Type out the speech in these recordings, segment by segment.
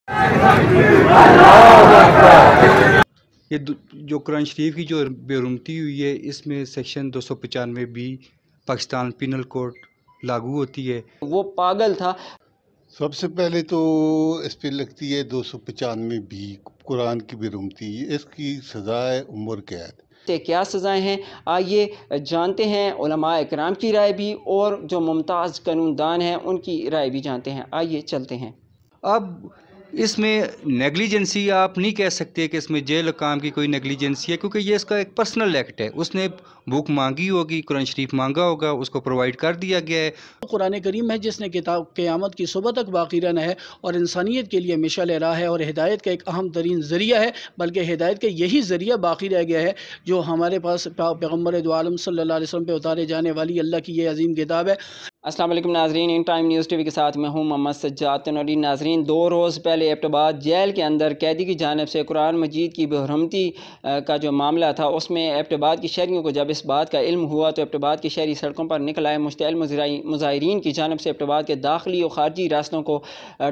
یہ جو قرآن شریف کی جو بے حرمتی ہوئی ہے، اس میں section 295B Pakistan penal code لاگو ہوتی ہے۔ وہ پاگل تھا۔ سب سے پہلے تو اس پہ لگتی ہے 295B قرآن کی بے حرمتی، اس کی سزا ہے عمر قید۔ کیا سزائیں ہیں آئیے جانتے ہیں، علماء اکرام کی رائے بھی اور جو ممتاز قانون دان ہیں ان کی رائے بھی جانتے ہیں، آئیے چلتے ہیں۔ اب اس میں نیگلیجنسی آپ نہیں کہہ سکتے کہ اس میں جیل حکام کی کوئی نیگلیجنسی ہے، کیونکہ یہ اس کا ایک پرسنل ایکٹ ہے۔ اس نے بک مانگی ہوگی، قرآن شریف مانگا ہوگا، اس کو پرووائڈ کر دیا گیا ہے۔ قرآن کریم ہے جس نے کتاب قیامت کی صبح تک باقی رہنا ہے اور انسانیت کے لیے مشعل راہ ہے اور ہدایت کا ایک اہم ترین ذریعہ ہے، بلکہ ہدایت کا یہی ذریعہ باقی رہ گیا ہے جو ہمارے پاس پیغمبر دو عالم صلی اللہ علیہ وسلم پہ اتارے جانے والی اللہ کی یہ عظیم کتاب ہے۔ السلام علیکم ناظرین، in time news T V کے ساتھ میں ہوں محمد سجاد تنوری۔ ناظرین، 2 روز پہلے ایبٹ آباد جیل کے اندر قیدی کی جانب سے قرآن مجید کی بے حرمتی کا جو معاملہ تھا، اس میں ایبٹ آباد کی شہریوں کو جب اس بات کا علم ہوا تو ایبٹ آباد کے شہری سڑکوں پر نکل آئے۔ مشتعل مظاہرین کی جانب سے ایبٹ آباد کے داخلی اور خارجی راستوں کو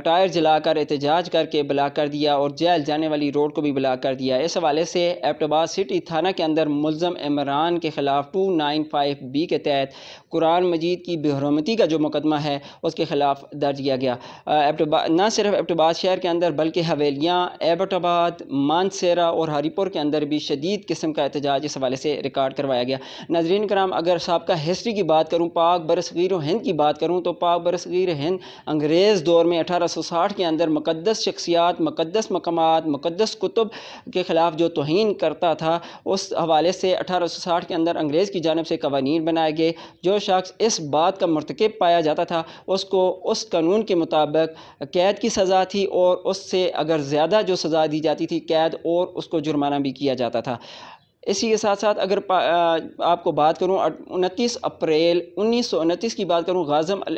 ٹائر جلا کر احتجاج کر کے بلاک کر دیا اور جیل جانے والی روڈ کو بھی بلاک کر دیا۔ اس حوالے سے ایبٹ آباد سٹی تھانہ کے اندر ملزم عمران کے خلاف 295B کے تحت قرآن مجید کی بے حرمتی کا جو مقدمہ ہے اس کے خلاف درج کیا گیا۔ نہ صرف ایبٹ آباد شہر کے اندر بلکہ حویلیاں، ایبٹ آباد، مانسیرا اور ہری پور کے اندر بھی شدید قسم کا احتجاج اس حوالے سے ریکارڈ کروایا گیا۔ ناظرین کرام، اگر سابقہ ہسٹری کی بات کروں، پاک برصغیر و ہند کی بات کروں تو پاک برصغیر ہند انگریز دور میں 1860 کے اندر مقدس شخصیات، مقدس مقامات، مقدس کتب کے خلاف جو توہین کرتا تھا، اس حوالے سے 1860 کے اندر انگریز کی جانب سے قوانین بنائے گئے۔ جو شخص اس بات کا مرتکب پایا جاتا تھا اس کو اس قانون کے مطابق قید کی سزا تھی اور اس سے اگر زیادہ جو سزا دی جاتی تھی قید، اور اس کو جرمانہ بھی کیا جاتا تھا۔ اسی کے ساتھ ساتھ اگر آپ کو بات کروں 29 اپریل 1929 کی بات کروں،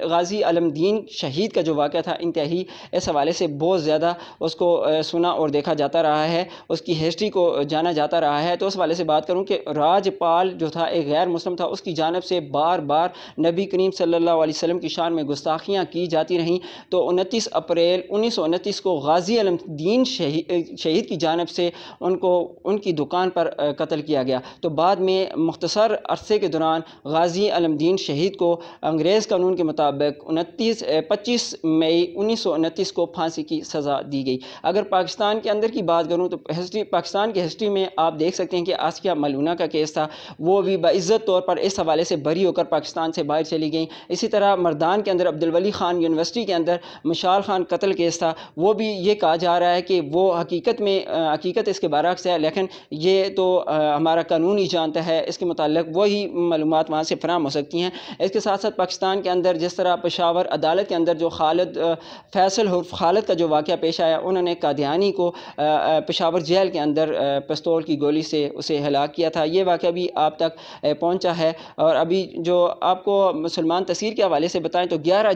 غازی علم دین شہید کا جو واقعہ تھا، انتہائی اس حوالے سے بہت زیادہ اس کو سنا اور دیکھا جاتا رہا ہے، اس کی ہسٹری کو جانا جاتا رہا ہے۔ تو اس حوالے سے بات کروں کہ راج پال جو تھا ایک غیر مسلم تھا، اس کی جانب سے بار بار نبی کریم صلی اللہ علیہ وسلم کی شان میں گستاخیاں کی جاتی رہیں۔ تو 29 اپریل 1929 کو غازی علم دین شہید کی جانب سے ان کی دکان پر قتل کیا گیا۔ تو بعد میں مختصر عرصے کے دوران غازی علم دین شہید کو انگریز قانون کے مطابق 25 مئی 1929 کو پھانسی کی سزا دی گئی۔ اگر پاکستان کے اندر کی بات کروں تو پاکستان کی ہسٹری میں آپ دیکھ سکتے ہیں کہ آسیہ ملونہ کا کیس تھا، وہ بھی باعزت طور پر اس حوالے سے بری ہو کر پاکستان سے باہر چلی گئیں۔ اسی طرح مردان کے اندر عبدالولی خان یونیورسٹی کے اندر مشال خان قتل کیس تھا، وہ بھی یہ کہا جا رہا ہے کہ وہ حقیقت اس کے برعکس ہے، لیکن یہ تو ہمارا قانون ہی جانتا ہے، اس کے متعلق وہی معلومات وہاں سے فراہم ہو سکتی ہیں۔ اس کے ساتھ ساتھ پاکستان کے اندر جس طرح پشاور عدالت کے اندر جو فیصل خالد کا جو واقعہ پیش آیا، انہوں نے قادیانی کو پشاور جیل کے اندر پستول کی گولی سے اسے ہلاک کیا تھا، یہ واقعہ بھی آپ تک پہنچا ہے۔ اور ابھی جو آپ کو سلمان تاثیر کے حوالے سے بتائیں تو 4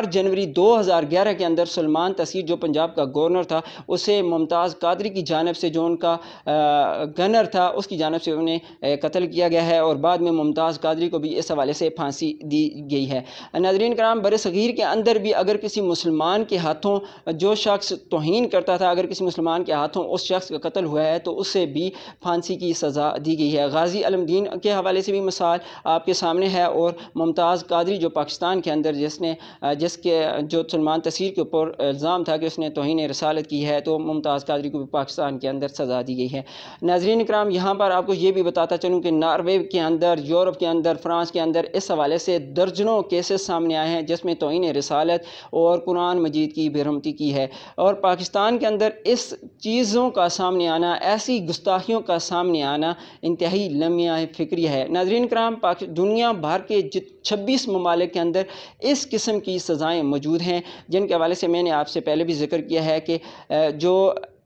جنوری 2011 کے اندر سلمان تاثیر جو پنجاب کا گورنر تھا، اسے ممتاز قادری کی جانب سے جو ان کا گنر تھا اس کی جانب سے انہیں قتل کیا گیا ہے، اور بعد میں ممتاز قادری کو بھی اس حوالے سے پھانسی دی گئی ہے۔ ناظرین کرام، برصغیر کے اندر بھی اگر کسی مسلمان کے ہاتھوں جو شخص توہین کرتا تھا، اگر کسی مسلمان کے ہاتھوں اس شخص کا قتل ہوا ہے تو اسے بھی پھانسی کی سزا دی گئی ہے۔ غازی علم دین کے حوالے سے بھی مثال آپ کے سامنے ہے، اور ممتاز قادری جو پاکستان کے اندر جو سلمان تاثیر کے اوپر الزام تھا کہ اس نے توہین رسالت کی ہے، تو ممتاز قادری کو بھی پاکستان کے اندر سزا دی گئی ہے۔ ناظرین کرام، یہاں پر آپ کو یہ بھی بتاتا چلوں کہ ناروے کے اندر، یورپ کے اندر، فرانس کے اندر اس حوالے سے درجنوں کیسز سامنے آئے ہیں جس میں توہین رسالت اور قرآن مجید کی بے حرمتی کی ہے، اور پاکستان کے اندر اس چیزوں کا سامنے آنا، ایسی گستاخیوں کا سامنے آنا انتہائی لمحہ فکری ہے۔ ناظرین کرام، دنیا بھر کے 26 ممالک کے اندر اس قسم کی سزائیں موجود ہیں، جن کے حوالے سے میں نے آپ سے پہلے بھی ذکر کیا ہے کہ جو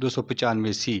295C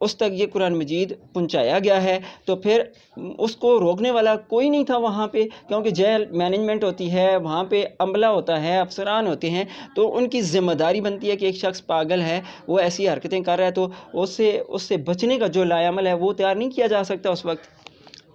اس تک یہ قرآن مجید پہنچایا گیا ہے، تو پھر اس کو روکنے والا کوئی نہیں تھا وہاں پہ، کیونکہ جیل مینجمنٹ ہوتی ہے، وہاں پہ عملہ ہوتا ہے، افسران ہوتے ہیں، تو ان کی ذمہ داری بنتی ہے کہ ایک شخص پاگل ہے، وہ ایسی حرکتیں کر رہا ہے، تو اس سے بچنے کا جو لائے عمل ہے وہ تیار نہیں کیا جا سکتا اس وقت۔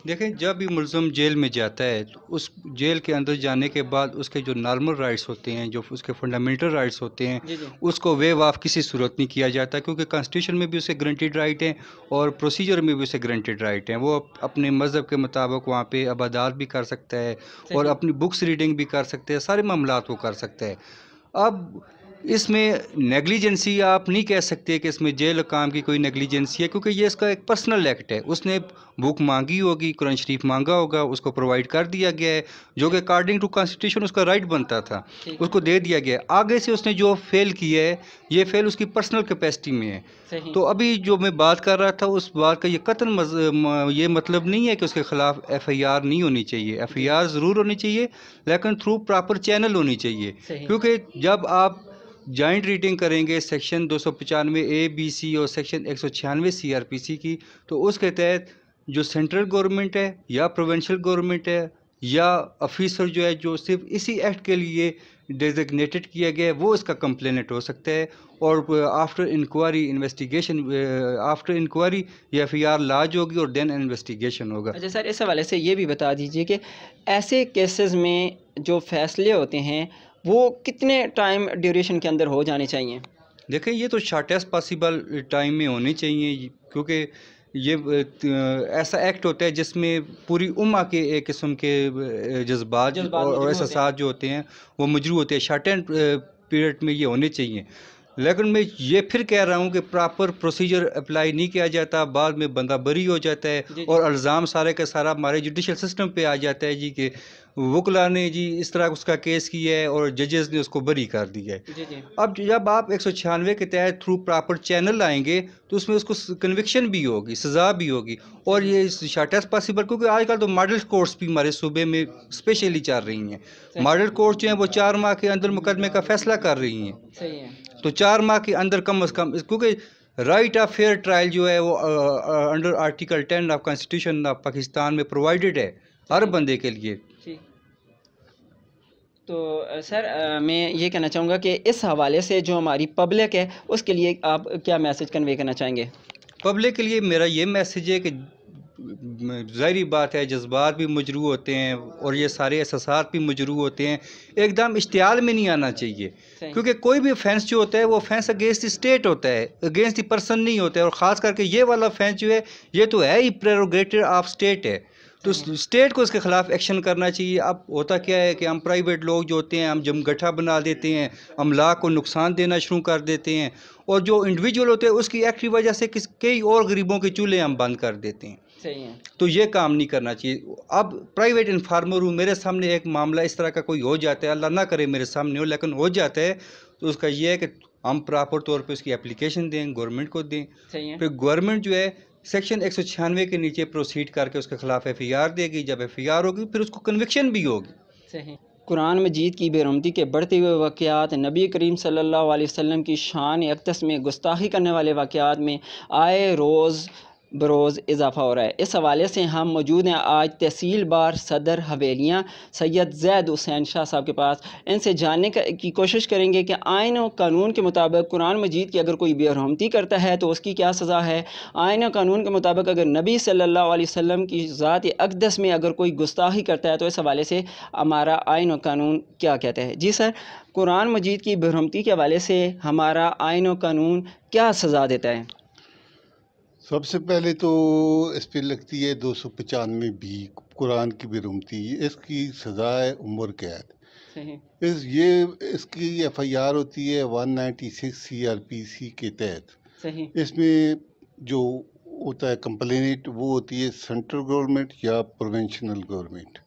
دیکھیں، جب بھی ملزم جیل میں جاتا ہے تو اس جیل کے اندر جانے کے بعد اس کے جو نارمل رائٹس ہوتے ہیں، جو اس کے فنڈامنٹل رائٹس ہوتے ہیں، جی جی اس کو ویو آف کسی صورت نہیں کیا جاتا، کیونکہ کانسٹیٹیوشن میں بھی اسے گرانٹیڈ رائٹ ہیں اور پروسیجر میں بھی اسے گرانٹیڈ رائٹ ہیں۔ وہ اپنے مذہب کے مطابق وہاں پہ عبادات بھی کر سکتا ہے اور اپنی بکس ریڈنگ بھی کر سکتے ہیں، سارے معاملات وہ کر سکتا ہے۔ اب اس میں نیگلیجنسی آپ نہیں کہہ سکتے کہ اس میں جیل حکام کی کوئی نیگلیجنسی ہے، کیونکہ یہ اس کا ایک پرسنل ایکٹ ہے۔ اس نے بک مانگی ہوگی، قرآن شریف مانگا ہوگا، اس کو پرووائڈ کر دیا گیا ہے، جو کہ اکارڈنگ ٹو کانسٹیٹیوشن اس کا رائٹ بنتا تھا، اس کو دے دیا گیا ہے۔ آگے سے اس نے جو فیل کیا ہے، یہ فیل اس کی پرسنل کیپیسٹی میں ہے۔ تو ابھی جو میں بات کر رہا تھا، اس بات کا یہ قطعاً یہ مطلب نہیں ہے کہ اس کے خلاف ایف آئی آر نہیں ہونی چاہیے۔ ایف آئی آر ضرور ہونی چاہیے، لیکن تھرو پراپر چینل ہونی چاہیے، کیونکہ جب آپ جوائنٹ ریڈنگ کریں گے سیکشن 295 اے بی سی اور سیکشن 196 سی آر پی سی کی، تو اس کے تحت جو سینٹرل گورنمنٹ ہے یا پروونشل گورنمنٹ ہے یا آفیسر جو ہے جو صرف اسی ایکٹ کے لیے ڈیزگنیٹڈ کیا گیا ہے، وہ اس کا کمپلینٹ ہو سکتا ہے، اور آفٹر انکوائری یہ ایف آئی آر لاج ہوگی اور دین انویسٹیگیشن ہوگا۔ اچھا سر، اس حوالے سے یہ بھی بتا دیجیے کہ ایسے کیسز میں جو فیصلے ہوتے ہیں وہ کتنے ٹائم ڈیوریشن کے اندر ہو جانے چاہیے؟ دیکھیں، یہ تو شارٹیسٹ پاسیبل ٹائم میں ہونے چاہیے، کیونکہ یہ ایسا ایکٹ ہوتا ہے جس میں پوری امہ کے ایک قسم کے جذبات اور احساسات جو ہوتے ہیں وہ مجروح ہوتے ہیں۔ شارٹ اینڈ پیریڈ میں یہ ہونے چاہیے، لیکن میں یہ پھر کہہ رہا ہوں کہ پراپر پروسیجر اپلائی نہیں کیا جاتا، بعد میں بندہ بری ہو جاتا ہے اور الزام سارے کا سارا ہمارے جوڈیشل سسٹم پہ آ جاتا ہے کہ وکلا نے اس طرح اس کا کیس کیا ہے اور ججز نے اس کو بری کر دیا ہے۔ اب جب آپ 196 کے تحت تھرو پراپر چینل آئیں گے تو اس میں اس کو کنوکشن بھی ہوگی، سزا بھی ہوگی، اور یہ شارٹیسٹ پاسبل، کیونکہ آج کل تو ماڈل کورٹس بھی ہمارے صوبے میں اسپیشلی چل رہی ہیں۔ ماڈل کورٹ جو ہیں وہ 4 ماہ کے اندر مقدمے کا فیصلہ کر رہی ہیں، تو 4 ماہ کے اندر کم از کم، کیونکہ رائٹ آف فیئر ٹرائل جو ہے وہ under article 10 of constitution of Pakistan میں پرووائڈڈ ہے ہر بندے کے لیے۔ تو سر میں یہ کہنا چاہوں گا کہ اس حوالے سے جو ہماری پبلک ہے اس کے لیے آپ کیا میسج کنوے کرنا چاہیں گے؟ پبلک کے لیے میرا یہ میسج ہے کہ ظاہری بات ہے، جذبات بھی مجروح ہوتے ہیں اور یہ سارے احساسات بھی مجروح ہوتے ہیں، ایک دم اشتعال میں نہیں آنا چاہیے، کیونکہ کوئی بھی offense جو ہوتا ہے وہ offense اگینسٹ دی اسٹیٹ ہوتا ہے، اگینسٹ دی پرسن نہیں ہوتا ہے، اور خاص کر کے یہ والا offense جو ہے یہ تو ہے ہی پریروگیٹو آف اسٹیٹ ہے، تو اسٹیٹ کو اس کے خلاف ایکشن کرنا چاہیے۔ اب ہوتا کیا ہے کہ ہم پرائیویٹ لوگ جو ہوتے ہیں ہم جم گٹھا بنا دیتے ہیں، املاک کو نقصان دینا شروع کر دیتے ہیں، اور جو انڈیویجول ہوتے ہیں اس کی ایکٹ کی وجہ سے کئی اور غریبوں کے چولہے ہم بند کر دیتے ہیں۔ تو یہ کام نہیں کرنا چاہیے۔ اب پرائیویٹ انفارمر ہوں، میرے سامنے ایک معاملہ اس طرح کا کوئی ہو جاتا ہے، اللہ نہ کرے میرے سامنے ہو، لیکن ہو جاتا ہے، تو اس کا یہ ہے کہ ہم پراپر طور پہ اس کی اپلیکیشن دیں، گورنمنٹ کو دیں، پھر گورنمنٹ جو ہے سیکشن 196 کے نیچے پروسیڈ کر کے اس کے خلاف ایف آئی آر دے گی، جب ایف آئی آر ہوگی پھر اس کو کنوکشن بھی ہوگی۔ قرآن مجید کی بے حرمتی کے بڑھتے ہوئے واقعات، نبی کریم صلی اللہ علیہ وسلم کی شان اقدس میں گستاخی کرنے والے واقعات میں آئے روز بروز اضافہ ہو رہا ہے۔ اس حوالے سے ہم موجود ہیں آج تحصیل بار صدر حویلیاں سید زید حسین شاہ صاحب کے پاس۔ ان سے جاننے کی کوشش کریں گے کہ آئین و قانون کے مطابق قرآن مجید کی اگر کوئی بے حرمتی کرتا ہے تو اس کی کیا سزا ہے، آئین و قانون کے مطابق اگر نبی صلی اللہ علیہ وسلم کی ذات اقدس میں اگر کوئی گستاخی کرتا ہے تو اس حوالے سے ہمارا آئین و قانون کیا کہتا ہے۔ جی سر، قرآن مجید کی بے حرمتی کے حوالے سے ہمارا آئین و قانون کیا سزا دیتا ہے؟ سب سے پہلے تو اس پہ لگتی ہے 295 بی قرآن کی بے حرمتی، اس کی سزا ہے عمر قید۔ اس کی ایف آئی آر ہوتی ہے 196 سی آر پی سی کے تحت۔ اس میں جو ہوتا ہے کمپلینٹ وہ ہوتی ہے سینٹرل گورنمنٹ یا پروونشنل گورنمنٹ،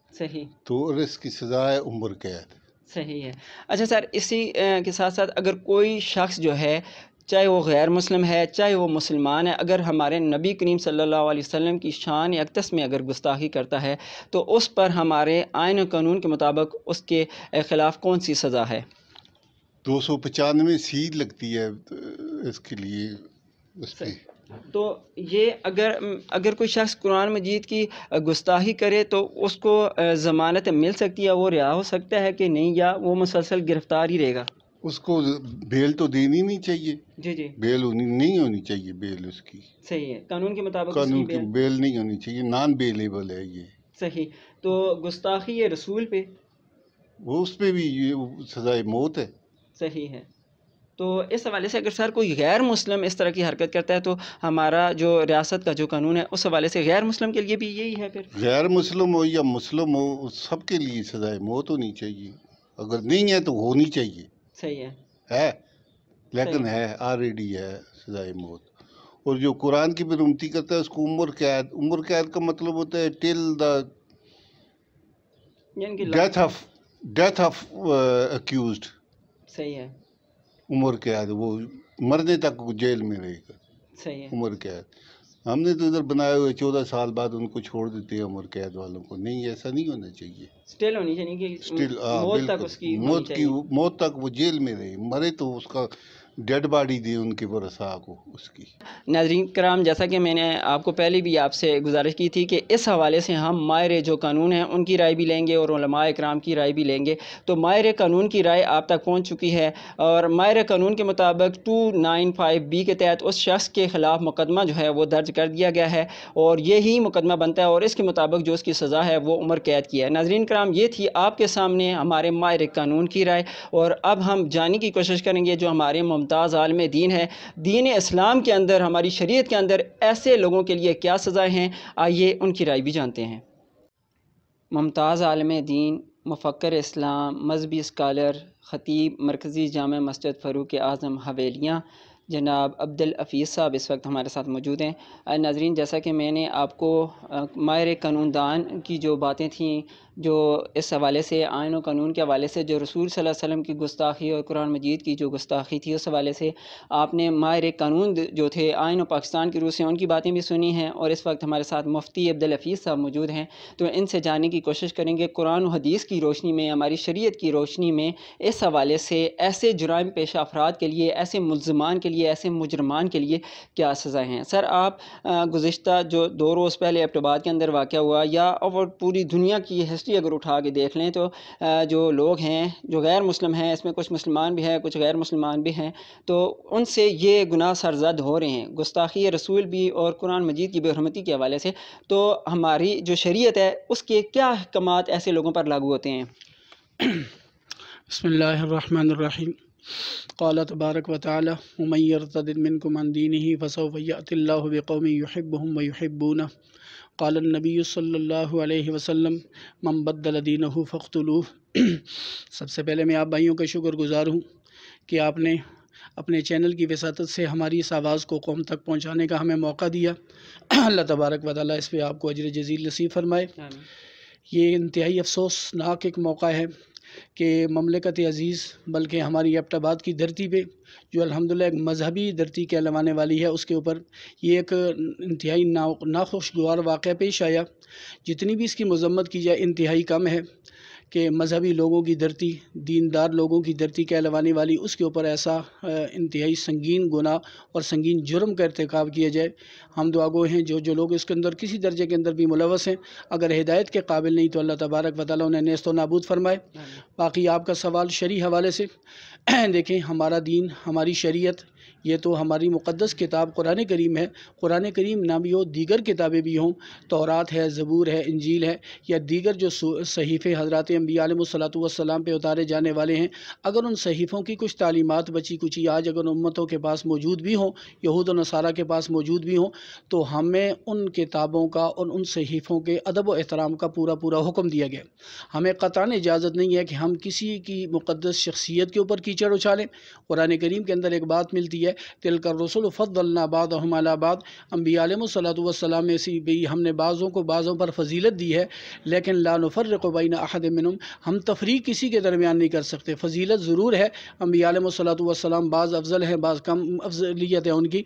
تو اور اس کی سزا ہے عمر قید۔ صحیح ہے۔ اچھا سر، اسی کے ساتھ ساتھ اگر کوئی شخص جو ہے، چاہے وہ غیر مسلم ہے چاہے وہ مسلمان ہے، اگر ہمارے نبی کریم صلی اللہ علیہ وسلم کی شان اقدس میں اگر گستاخی کرتا ہے تو اس پر ہمارے آئین و قانون کے مطابق اس کے خلاف کون سی سزا ہے؟ 295 سی لگتی ہے اس کے لیے، اس پہ تو یہ اگر کوئی شخص قرآن مجید کی گستاخی کرے تو اس کو ضمانت مل سکتی ہے، وہ رہا ہو سکتا ہے کہ نہیں، یا وہ مسلسل گرفتار ہی رہے گا؟ اس کو بیل تو دینی نہیں چاہیے، جی جی، بیل نہیں ہونی چاہیے، بیل اس کی صحیح ہے، قانون کے مطابق قانون کی بیل نہیں ہونی چاہیے، نان بیلیبل ہے یہ، صحیح۔ تو گستاخی رسول پہ وہ اس پہ بھی یہ سزائے موت ہے۔ صحیح ہے۔ تو اس حوالے سے اگر سر کوئی غیر مسلم اس طرح کی حرکت کرتا ہے تو ہمارا جو ریاست کا جو قانون ہے اس حوالے سے غیر مسلم کے لیے بھی یہی ہے پھر؟ غیر مسلم ہو یا مسلم ہو، سب کے لیے سزائے موت ہونی چاہیے، اگر نہیں ہے تو ہونی چاہیے، صحیح ہے، ہے لیکن ہے آلریڈی ہے سزائے موت۔ اور جو قرآن کی برمتی کرتا ہے اس کو عمر قید کا مطلب ہوتا ہے ٹل دا یعنی کہ ڈیتھ آف اکیوزڈ، صحیح ہے، عمر قید، وہ مرنے تک جیل میں رہے گا، صحیح ہے، عمر قید۔ ہم نے تو ادھر بنائے ہوئے 14 سال بعد ان کو چھوڑ دیتے ہیں عمر قید والوں کو، نہیں ایسا نہیں ہونا چاہیے، سٹل ہونی چاہیے کہ اسٹل موت تک اس کی موت تک وہ جیل میں رہے، مرے تو اس کا ڈیڈ باڈی دی ان کے ورثاء کو اس کی۔ ناظرین کرام، جیسا کہ میں نے آپ کو پہلے بھی آپ سے گزارش کی تھی کہ اس حوالے سے ہم ماہر جو قانون ہیں ان کی رائے بھی لیں گے اور علماء اکرام کی رائے بھی لیں گے۔ تو ماہر قانون کی رائے آپ تک پہنچ چکی ہے، اور ماہر قانون کے مطابق 295B کے تحت اس شخص کے خلاف مقدمہ جو ہے وہ درج کر دیا گیا ہے، اور یہی مقدمہ بنتا ہے، اور اس کے مطابق جو اس کی سزا ہے وہ عمر قید کی ہے۔ ناظرین کرام، یہ تھی آپ کے سامنے ہمارے ماہر قانون کی رائے، اور اب ہم جاننے کی کوشش کریں گے جو ہمارے ممتاز عالم دین ہے، دین اسلام کے اندر، ہماری شریعت کے اندر ایسے لوگوں کے لیے کیا سزائیں ہیں، آئیے ان کی رائے بھی جانتے ہیں۔ ممتاز عالم دین، مفکر اسلام، مذہبی اسکالر، خطیب مرکزی جامع مسجد فاروق اعظم حویلیاں، جناب عبدالعفیظ صاحب اس وقت ہمارے ساتھ موجود ہیں۔ ناظرین، جیسا کہ میں نے آپ کو ماہر قانون دان کی جو باتیں تھیں، جو اس حوالے سے آئین و قانون کے حوالے سے جو رسول صلی اللہ علیہ وسلم کی گستاخی اور قرآن مجید کی جو گستاخی تھی اس حوالے سے آپ نے ماہر قانون جو تھے آئین و پاکستان کی روح سے ان کی باتیں بھی سنی ہیں، اور اس وقت ہمارے ساتھ مفتی عبدالعفیظ صاحب موجود ہیں، تو ان سے جاننے کی کوشش کریں گے قرآن و حدیث کی روشنی میں، ہماری شریعت کی روشنی میں اس حوالے سے ایسے جرائم پیشہ افراد کے لیے، ایسے ملزمان کے لیے، ایسے مجرمان کے لیے کیا سزائیں ہیں۔ سر، آپ گزشتہ جو 2 روز پہلے ایبٹ آباد کے اندر واقع ہوا، یا اور پوری دنیا کی ہسٹری اگر اٹھا کے دیکھ لیں تو جو لوگ ہیں جو غیر مسلم ہیں، اس میں کچھ مسلمان بھی ہیں کچھ غیر مسلمان بھی ہیں، تو ان سے یہ گناہ سرزد ہو رہے ہیں، گستاخی رسول بھی اور قرآن مجید کی بے حرمتی کے حوالے سے۔ تو ہماری جو شریعت ہے اس کے کیا احکامات ایسے لوگوں پر لاگو ہوتے ہیں؟ بسم اللہ الرحمن الرحیم۔ قال تبارک و تعالی ومن یرتد منکم عن دینہ فسوف یأتی اللہ بقوم یحبهم ویحبونہ۔ قال النبی صلی اللہ علیہ وسلم من بدل دینہ فاقتلوہ۔ سب سے پہلے میں آپ بھائیوں کا شکر گزار ہوں کہ آپ نے اپنے چینل کی وساطت سے ہماری اس آواز کو قوم تک پہنچانے کا ہمیں موقع دیا۔ اللہ تبارک و تعالی اس پہ آپ کو اجر جزیل نصیب فرمائے۔ یہ انتہائی افسوسناک ایک موقع ہے کہ مملکت عزیز، بلکہ ہماری ایبٹ آباد کی دھرتی پہ جو الحمدللہ ایک مذہبی دھرتی کہلوانے والی ہے، اس کے اوپر یہ ایک انتہائی ناخوشگوار واقعہ پیش آیا۔ جتنی بھی اس کی مذمت کی جائے انتہائی کم ہے کہ مذہبی لوگوں کی دھرتی، دیندار لوگوں کی دھرتی کہلوانے والی، اس کے اوپر ایسا انتہائی سنگین گناہ اور سنگین جرم کا ارتکاب کیا جائے۔ ہم دعا گو ہیں جو لوگ اس کے اندر کسی درجے کے اندر بھی ملوث ہیں، اگر ہدایت کے قابل نہیں تو اللہ تبارک و تعالیٰ انہیں نیست و نابود فرمائے۔ باقی آپ کا سوال شرعی حوالے سے دیکھیں، ہمارا دین، ہماری شریعت، یہ تو ہماری مقدس کتاب قرآن کریم ہے۔ قرآن کریم نہ بھی ہو، دیگر کتابیں بھی ہوں، تورات ہے، زبور ہے، انجیل ہے، یا دیگر جو صحیفے حضرات انبیاء علیہ الصلوۃ والسلام پہ اتارے جانے والے ہیں، اگر ان صحیفوں کی کچھ تعلیمات بچی کچی آج اگر امتوں کے پاس موجود بھی ہوں، یہود و نصارہ کے پاس موجود بھی ہوں، تو ہمیں ان کتابوں کا اور ان صحیفوں کے ادب و احترام کا پورا حکم دیا گیا۔ ہمیں قطعاً اجازت نہیں ہے کہ ہم کسی کی مقدس شخصیت کے اوپر کیچڑ اچھالیں۔ قرآن کریم کے اندر ایک بات ملتی ہے، تلک الرسل فضلنا بعضهم علی بعض، انبیاء علیہ الصلوۃ والسلام میں سے بھی ہم نے بعضوں کو بعضوں پر فضیلت دی ہے، لیکن لا نفرق بین احد منہم، ہم تفریق کسی کے درمیان نہیں کر سکتے۔ فضیلت ضرور ہے، انبیاء علیہ الصلوۃ والسلام بعض افضل ہیں، بعض کم افضلیت ہے ان کی،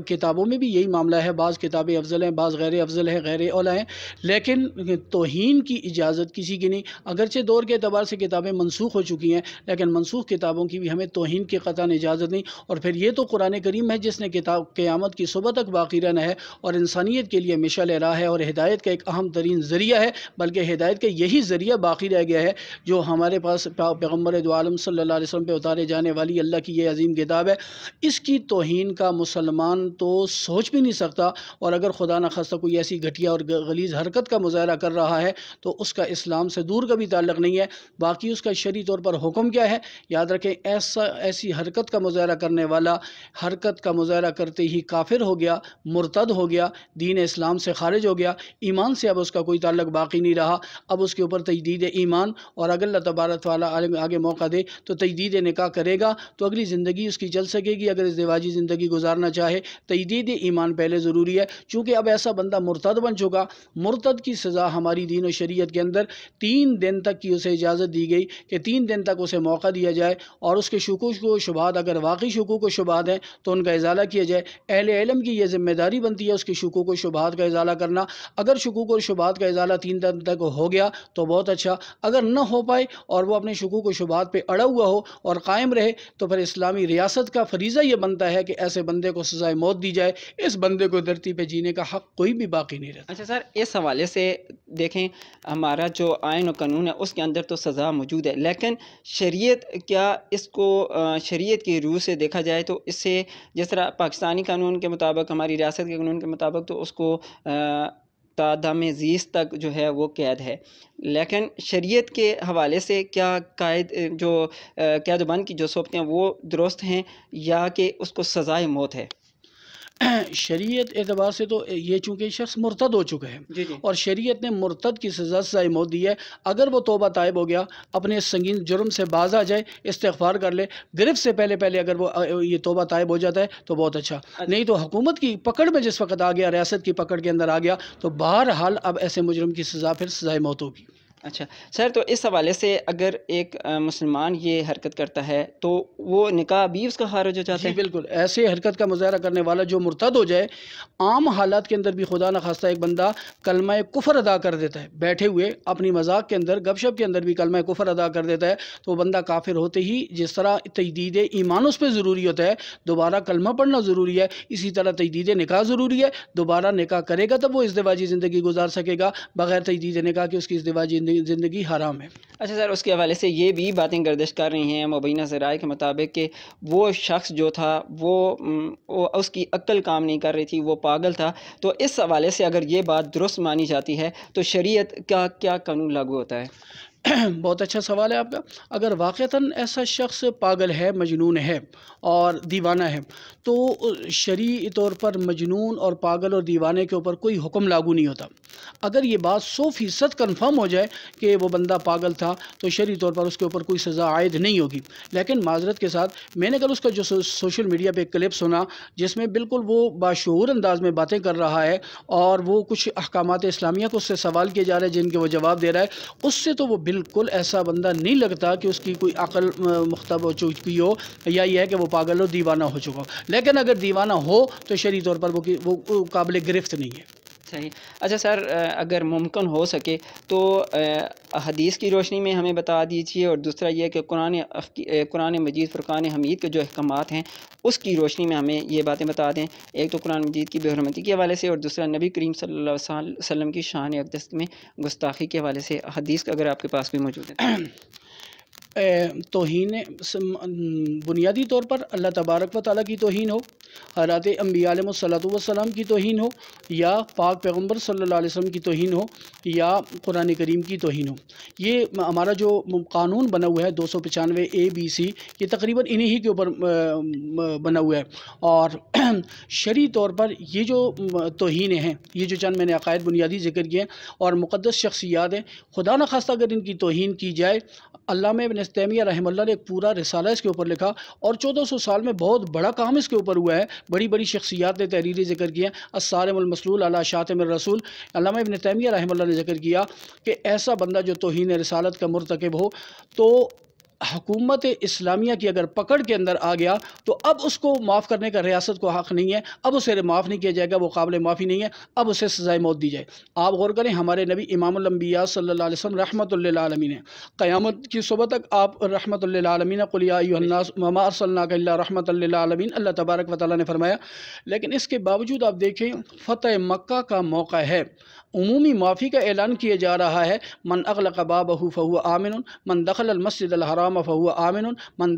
کتابوں میں بھی یہی معاملہ ہے، بعض کتابیں افضل ہیں، بعض غیر افضل ہیں، غیر اولا ہیں، لیکن توہین کی اجازت کسی کی نہیں۔ اگرچہ دور کے اعتبار سے کتابیں منسوخ ہو چکی ہیں، لیکن منسوخ کتابوں کی بھی ہمیں توہین کی قطعاً اجازت نہیں۔ اور پھر یہ تو قرآن کریم ہے جس نے کتاب قیامت کی صبح تک باقی رہنا ہے اور انسانیت کے لیے مشعل راہ ہے اور ہدایت کا ایک اہم ترین ذریعہ ہے، بلکہ ہدایت کا یہی ذریعہ باقی رہ گیا ہے جو ہمارے پاس پیغمبر دو عالم صلی اللہ علیہ وسلم پہ اتارے جانے والی اللہ کی یہ عظیم کتاب ہے۔ اس کی توہین کا مسلمان تو سوچ بھی نہیں سکتا، اور اگر خدا نخواستہ کوئی ایسی گھٹیا اور غلیظ حرکت کا مظاہرہ کر رہا ہے تو اس کا اسلام سے دور کا بھی تعلق نہیں ہے۔ باقی اس کا شرعی طور پر حکم کیا ہے؟ یاد رکھیں، ایسی حرکت کا مظاہرہ کرنے والا حرکت کا مظاہرہ کرتے ہی کافر ہو گیا، مرتد ہو گیا، دین اسلام سے خارج ہو گیا، ایمان سے اب اس کا کوئی تعلق باقی نہیں رہا۔ اب اس کے اوپر تجدید ایمان، اور اگر اللہ تبارک تعالیٰ آگے موقع دے تو تجدید نکاح کرے گا تو اگلی زندگی اس کی چل سکے گی۔ اگر ازدواجی زندگی گزارنا چاہے، تجدید ایمان پہلے ضروری ہے، چونکہ اب ایسا بندہ مرتد بن چکا۔ مرتد کی سزا ہماری دین و شریعت کے اندر 3 دن تک کی اسے اجازت دی گئی کہ 3 دن تک اسے موقع دیا جائے، اور اس کے شکوک و شبہات اگر واقعی شکوک و شبہات ہیں تو ان کا ازالہ کیا جائے۔ اہل علم کی یہ ذمہ داری بنتی ہے اس کے شکوک و شبہات کا ازالہ کرنا۔ اگر شکوک و شبہات کا ازالہ 3 دن تک ہو گیا تو بہت اچھا، اگر نہ ہو پائے اور وہ اپنے شکوک و شبہات پہ اڑا ہوا ہو اور قائم رہے تو پھر اسلامی ریاست کا فریضہ یہ بنتا ہے کہ ایسے بندے کو سزائے موت دی جائے۔ اس بندے کو دھرتی پہ جینے کا حق کوئی بھی باقی نہیں رہتا۔ اچھا سر، اس حوالے سے دیکھیں، ہمارا جو آئین و قانون ہے اس کے اندر تو سزا موجود ہے، لیکن شریعت کیا اس کو شریعت کی روح سے دیکھا جائے تو اس سے جس طرح پاکستانی قانون کے مطابق، ہماری ریاست کے قانون کے مطابق تو اس کو تا دم زیست تک جو ہے وہ قید ہے، لیکن شریعت کے حوالے سے کیا قید و بند کی جو صورتیں وہ درست ہیں یا کہ اس کو سزائے موت ہے؟ شریعت اعتبار سے تو یہ چونکہ شخص مرتد ہو چکا ہے اور شریعت نے مرتد کی سزا سزائے موت دی ہے۔ اگر وہ توبہ طائب ہو گیا، اپنے سنگین جرم سے باز آ جائے، استغفار کر لے، گرفت سے پہلے اگر وہ یہ توبہ طائب ہو جاتا ہے تو بہت اچھا، نہیں تو حکومت کی پکڑ میں جس وقت آ گیا، ریاست کی پکڑ کے اندر آ گیا تو بہرحال اب ایسے مجرم کی سزا پھر سزائے موت ہوگی۔ اچھا سر، تو اس حوالے سے اگر ایک مسلمان یہ حرکت کرتا ہے تو وہ نکاح بھی اس کا خارج ہو جاتا ہے؟ جی بالکل، ایسے حرکت کا مظاہرہ کرنے والا جو مرتد ہو جائے، عام حالات کے اندر بھی خدا نخواستہ ایک بندہ کلمہ کفر ادا کر دیتا ہے، بیٹھے ہوئے اپنی مذاق کے اندر، گپ شپ کے اندر بھی کلمہ کفر ادا کر دیتا ہے، تو وہ بندہ کافر ہوتے ہی جس طرح تجدید ایمان اس پہ ضروری ہوتا ہے، دوبارہ کلمہ پڑھنا ضروری ہے، اسی طرح تجدید نکاح ضروری ہے۔ دوبارہ نکاح کرے گا تب وہ ازدواجی زندگی گزار سکے گا، بغیر تجدید نکاح کے اس کی ازدواجی زندگی حرام ہے۔ اچھا سر، اس کے حوالے سے یہ بھی باتیں گردش کر رہی ہیں مبینہ ذرائع کے مطابق کہ وہ شخص جو تھا وہ اس کی عقل کام نہیں کر رہی تھی، وہ پاگل تھا، تو اس حوالے سے اگر یہ بات درست مانی جاتی ہے تو شریعت کا کیا قانون لاگو ہوتا ہے؟ بہت اچھا سوال ہے آپ کا۔ اگر واقعتاً ایسا شخص پاگل ہے، مجنون ہے اور دیوانہ ہے تو شرعی طور پر مجنون اور پاگل اور دیوانے کے اوپر کوئی حکم لاگو نہیں ہوتا۔ اگر یہ بات 100% کنفرم ہو جائے کہ وہ بندہ پاگل تھا تو شرعی طور پر اس کے اوپر کوئی سزا عائد نہیں ہوگی، لیکن معذرت کے ساتھ میں نے کل اس کا جو سوشل میڈیا پہ ایک کلپ سنا جس میں بالکل وہ باشعور انداز میں باتیں کر رہا ہے اور وہ کچھ احکامات اسلامیہ کو اس سے سوال کیے جا رہے ہیں جن کے وہ جواب دے رہا ہے، اس سے تو وہ بالکل ایسا بندہ نہیں لگتا کہ اس کی کوئی عقل مختب ہو چکی ہو یا یہ ہے کہ وہ پاگل ہو، دیوانہ ہو چکا ہو۔ لیکن اگر دیوانہ ہو تو شرعی طور پر وہ قابل گرفت نہیں ہے۔ صحیح۔ اچھا سر، اگر ممکن ہو سکے تو حدیث کی روشنی میں ہمیں بتا دیجیے، اور دوسرا یہ کہ قرآن مجید فرقان حمید کے جو احکامات ہیں اس کی روشنی میں ہمیں یہ باتیں بتا دیں، ایک تو قرآن مجید کی بے حرمتی کے حوالے سے، اور دوسرا نبی کریم صلی اللہ علیہ وسلم کی شان اقدس میں گستاخی کے حوالے سے حدیث کا اگر آپ کے پاس بھی موجود ہے۔ توہین بنیادی طور پر اللہ تبارک و تعالیٰ کی توہین ہو، حضرات انبیاء علیہ السلام کی توہین ہو، یا پاک پیغمبر صلی اللہ علیہ وسلم کی توہین ہو، یا قرآن کریم کی توہین ہو، یہ ہمارا جو قانون بنا ہوا ہے 295 ABC، یہ تقریباً انہی کے اوپر بنا ہوا ہے۔ اور شرعی طور پر یہ جو توہین ہیں، یہ جو چند میں نے عقائد بنیادی ذکر کیے ہیں اور مقدس شخصیات ہیں، خدا نخواستہ اگر ان کی توہین کی جائے، علامہ ابن تیمیہ رحمہ اللہ نے ایک پورا رسالہ اس کے اوپر لکھا اور 1400 سال میں بہت بڑا کام اس کے اوپر ہوا ہے، بڑی بڑی شخصیات نے تحریری ذکر کیا، الصارم المسلول علی شاتم الرسول۔ علامہ ابن تیمیہ رحمہ اللہ نے ذکر کیا کہ ایسا بندہ جو توہین رسالت کا مرتکب ہو تو حکومت اسلامیہ کی اگر پکڑ کے اندر آ گیا تو اب اس کو معاف کرنے کا ریاست کو حق نہیں ہے، اب اسے معاف نہیں کیا جائے گا، وہ قابل معافی نہیں ہے، اب اسے سزائے موت دی جائے۔ آپ غور کریں، ہمارے نبی امام الانبیاء صلی اللہ علیہ وسلم رحمۃ للعالمین ہیں، قیامت کی صبح تک آپ رحمۃ للعالمین، قل یا ایھا الناس وما ارسلناک الا رحمۃ للعالمین، اللہ تبارک و تعالیٰ نے فرمایا۔ لیکن اس کے باوجود آپ دیکھیں، فتح مکہ کا موقع ہے، عمومی معافی کا اعلان کیا جا رہا ہے، من اغلق بابہ فہو آمن، من دخل المسجد الحرام فہو آمن، من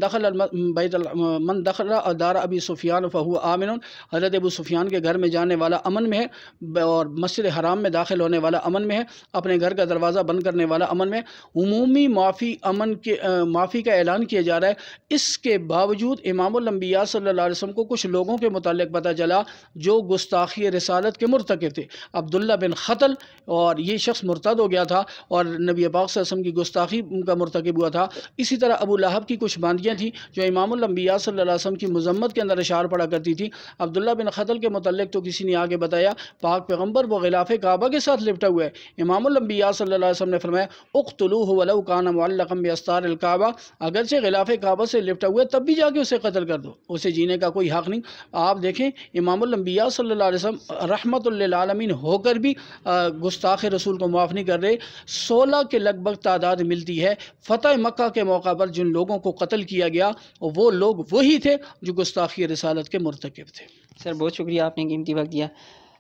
دخل دار ابی سفیان فہو آمن، حضرت ابو سفیان کے گھر میں جانے والا امن میں ہے، اور مسجد حرام میں داخل ہونے والا امن میں ہے، اپنے گھر کا دروازہ بند کرنے والا امن میں، عمومی معافی کا اعلان کیا جا رہا ہے۔ اس کے باوجود امام الانبیاء صلی اللہ علیہ وسلم کو کچھ لوگوں کے متعلق پتہ چلا جو گستاخی رسالت کے مرتکب تھے۔ عبداللہ بن خطل، اور یہ شخص مرتد ہو گیا تھا اور نبی پاک صلی اللہ علیہ وسلم کی گستاخی کا مرتکب ہوا تھا۔ اسی طرح ابو لہب کی کچھ باندیاں تھیں جو امام الانبیاء صلی اللہ علیہ وسلم کی مذمت کے اندر اشعار پڑھا کرتی تھی۔ عبداللہ بن خطل کے متعلق تو کسی نے آگے بتایا، پاک پیغمبر وہ غلاف کعبہ کے ساتھ لپٹا ہوا ہے۔ امام الانبیاء صلی اللہ علیہ وسلم نے فرمایا، اقتلوہ ولو کان معلقا باستار الکعبہ، اگرچہ غلاف کعبہ سے لپٹا ہوا ہے تب بھی جا کے اسے قتل کر دو، اسے جینے کا کوئی حق نہیں۔ آپ دیکھیں، امام الانبیاء صلی اللہ علیہ وسلم رحمت للعالمین ہو کر بھی گستاخ رسول کو معاف نہیں کر رہے۔ 16 کے لگ بھگ تعداد ملتی ہے۔ فتح مکہ کے موقع پر جن لوگوں کو قتل کیا گیا وہ لوگ وہی تھے جو گستاخی رسالت کے مرتکب تھے۔ سر بہت شکریہ، آپ نے قیمتی وقت دیا۔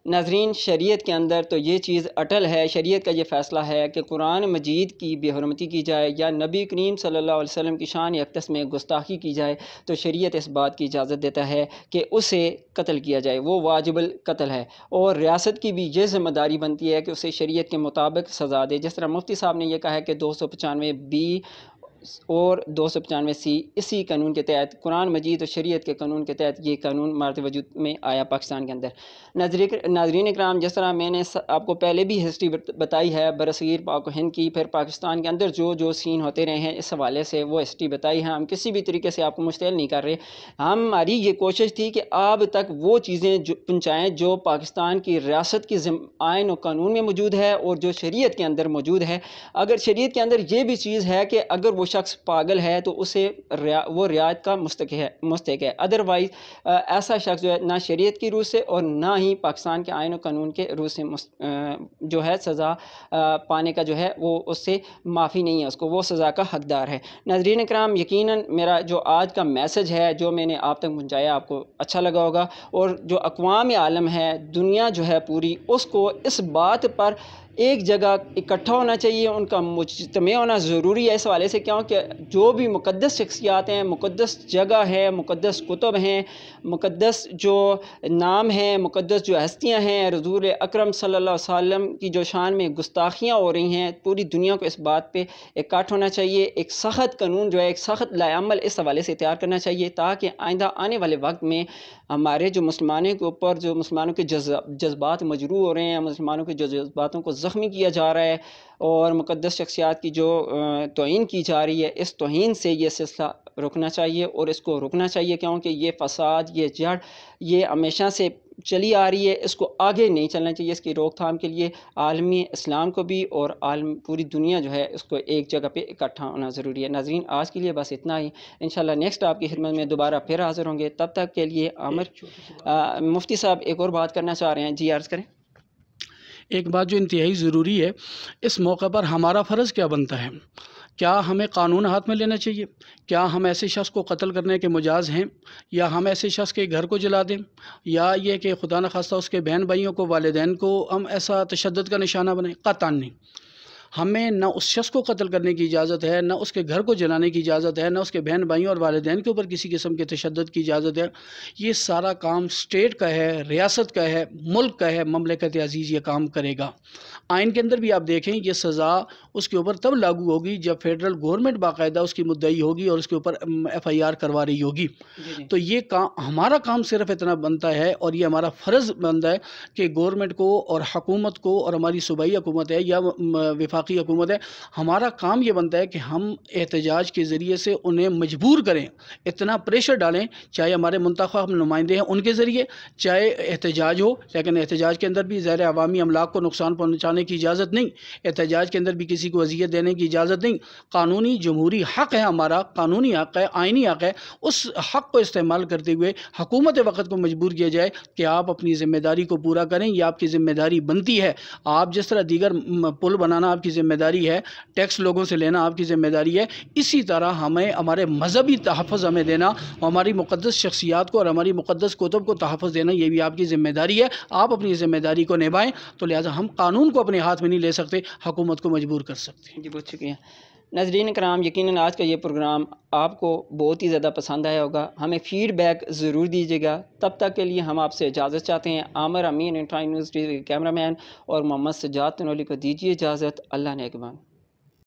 ناظرین، شریعت کے اندر تو یہ چیز اٹل ہے، شریعت کا یہ فیصلہ ہے کہ قرآن مجید کی بے حرمتی کی جائے یا نبی کریم صلی اللہ علیہ وسلم کی شان اقدس میں گستاخی کی جائے تو شریعت اس بات کی اجازت دیتا ہے کہ اسے قتل کیا جائے، وہ واجب القتل ہے، اور ریاست کی بھی یہ ذمہ داری بنتی ہے کہ اسے شریعت کے مطابق سزا دے۔ جس طرح مفتی صاحب نے یہ کہا ہے کہ 295B اور 295C اسی قانون کے تحت، قرآن مجید اور شریعت کے قانون کے تحت یہ قانون مارد وجود میں آیا پاکستان کے اندر۔ ناظرین اکرام، جس طرح میں نے آپ کو پہلے بھی ہسٹری بتائی ہے برصغیر پاک و ہند کی، پھر پاکستان کے اندر جو سین ہوتے رہے ہیں اس حوالے سے وہ ہسٹری بتائی ہے، ہم کسی بھی طریقے سے آپ کو مشتعل نہیں کر رہے۔ ہماری یہ کوشش تھی کہ آپ تک وہ چیزیں پہنچائیں جو پاکستان کی ریاست کی آئین و قانون میں موجود ہے اور جو شریعت کے اندر موجود ہے۔ اگر شریعت کے اندر یہ بھی چیز ہے کہ اگر وہ شخص پاگل ہے تو اسے وہ رعایت کا مستحق ہے، ادروائز ایسا شخص جو ہے نہ شریعت کی روح سے اور نہ ہی پاکستان کے آئین و قانون کے روح سے جو ہے سزا پانے کا جو ہے وہ اس سے معافی نہیں ہے، اس کو وہ سزا کا حقدار ہے۔ ناظرین اکرام، یقیناً میرا جو آج کا میسج ہے جو میں نے آپ تک پہنچایا آپ کو اچھا لگا ہوگا، اور جو اقوام عالم ہے، دنیا جو ہے پوری، اس کو اس بات پر ایک جگہ اکٹھا ہونا چاہیے، ان کا مجتمع ہونا ضروری ہے اس حوالے سے، کیونکہ جو بھی مقدس شخصیات ہیں، مقدس جگہ ہے، مقدس کتب ہیں، مقدس جو نام ہیں، مقدس جو ہستیاں ہیں، رسول اکرم صلی اللہ علیہ وسلم کی جو شان میں گستاخیاں ہو رہی ہیں، پوری دنیا کو اس بات پہ اکٹھا ہونا چاہیے، ایک سخت قانون جو ہے، ایک سخت لائحہ عمل اس حوالے سے تیار کرنا چاہیے، تاکہ آئندہ آنے والے وقت میں ہمارے جو مسلمانوں کے اوپر جو مسلمانوں کے جذبات مجروح ہو رہے ہیں، مسلمانوں کے جو جذباتوں کو زخمی کیا جا رہا ہے اور مقدس شخصیات کی جو توہین کی جا رہی ہے، اس توہین سے یہ سلسلہ رکنا چاہیے اور اس کو رکنا چاہیے، کیونکہ یہ فساد، یہ جڑ، یہ ہمیشہ سے چلی آ رہی ہے، اس کو آگے نہیں چلنا چاہیے۔ اس کی روک تھام کے لیے عالمی اسلام کو بھی اور پوری دنیا جو ہے اس کو ایک جگہ پہ اکٹھا ہونا ضروری ہے۔ ناظرین، آج کے لیے بس اتنا ہی، انشاءاللہ نیکسٹ آپ کی خدمت میں دوبارہ پھر حاضر ہوں گے، تب تک کے لیے مفتی صاحب ایک اور بات کرنا چاہ رہے ہیں، جی عرض کریں۔ ایک بات جو انتہائی ضروری ہے، اس موقع پر ہمارا فرض کیا بنتا ہے؟ کیا ہمیں قانون ہاتھ میں لینا چاہیے؟ کیا ہم ایسے شخص کو قتل کرنے کے مجاز ہیں، یا ہم ایسے شخص کے گھر کو جلا دیں، یا یہ کہ خدا نخواستہ اس کے بہن بھائیوں کو، والدین کو ہم ایسا تشدد کا نشانہ بنائیں؟ قطعاً نہیں۔ ہمیں نہ اس شخص کو قتل کرنے کی اجازت ہے، نہ اس کے گھر کو جلانے کی اجازت ہے، نہ اس کے بہن بھائیوں اور والدین کے اوپر کسی قسم کے تشدد کی اجازت ہے۔ یہ سارا کام اسٹیٹ کا ہے، ریاست کا ہے، ملک کا ہے، مملکت عزیز یہ کام کرے گا۔ آئین کے اندر بھی آپ دیکھیں، یہ سزا اس کے اوپر تب لاگو ہوگی جب فیڈرل گورنمنٹ باقاعدہ اس کی مدعی ہوگی اور اس کے اوپر FIR کروا رہی ہوگی۔ تو یہ کام، ہمارا کام صرف اتنا بنتا ہے اور یہ ہمارا فرض بنتا ہے کہ گورنمنٹ کو اور حکومت کو، اور ہماری صوبائی حکومت ہے یا وفاقی حکومت ہے، ہمارا کام یہ بنتا ہے کہ ہم احتجاج کے ذریعے سے انہیں مجبور کریں، اتنا پریشر ڈالیں، چاہے ہمارے منتخب نمائندے ہیں ان کے ذریعے، چاہے احتجاج ہو، لیکن احتجاج کے اندر بھی ظاہر عوامی املاک کو نقصان پہنچانے ہونے کی اجازت نہیں، احتجاج کے اندر بھی کسی کو اذیت دینے کی اجازت نہیں۔ قانونی جمہوری حق ہے ہمارا، قانونی حق ہے، آئینی حق ہے، اس حق کو استعمال کرتے ہوئے حکومت وقت کو مجبور کیا جائے کہ آپ اپنی ذمہ داری کو پورا کریں، یہ آپ کی ذمہ داری بنتی ہے۔ آپ جس طرح دیگر پل بنانا آپ کی ذمہ داری ہے، ٹیکس لوگوں سے لینا آپ کی ذمہ داری ہے، اسی طرح ہمیں ہمارے مذہبی تحفظ ہمیں دینا، ہماری مقدس شخصیات کو اور ہماری مقدس کتب کو تحفظ دینا، یہ بھی آپ کی ذمہ داری ہے۔ آپ اپنی ذمہ داری کو نبھائیں، تو لہٰذا ہم قانون کو اپنے ہاتھ میں نہیں لے سکتے، حکومت کو مجبور کر سکتے ہیں۔ جی بہت شکریہ ناظرین کرام، یقیناً آج کا یہ پروگرام آپ کو بہت ہی زیادہ پسند آیا ہوگا، ہمیں فیڈ بیک ضرور دیجیے گا۔ تب تک کے لیے ہم آپ سے اجازت چاہتے ہیں۔ عامر امین، ٹائم نیوز ٹی وی کے کیمرہ مین، اور محمد سجاد تنولی کو دیجیے اجازت۔ اللہ نگہبان۔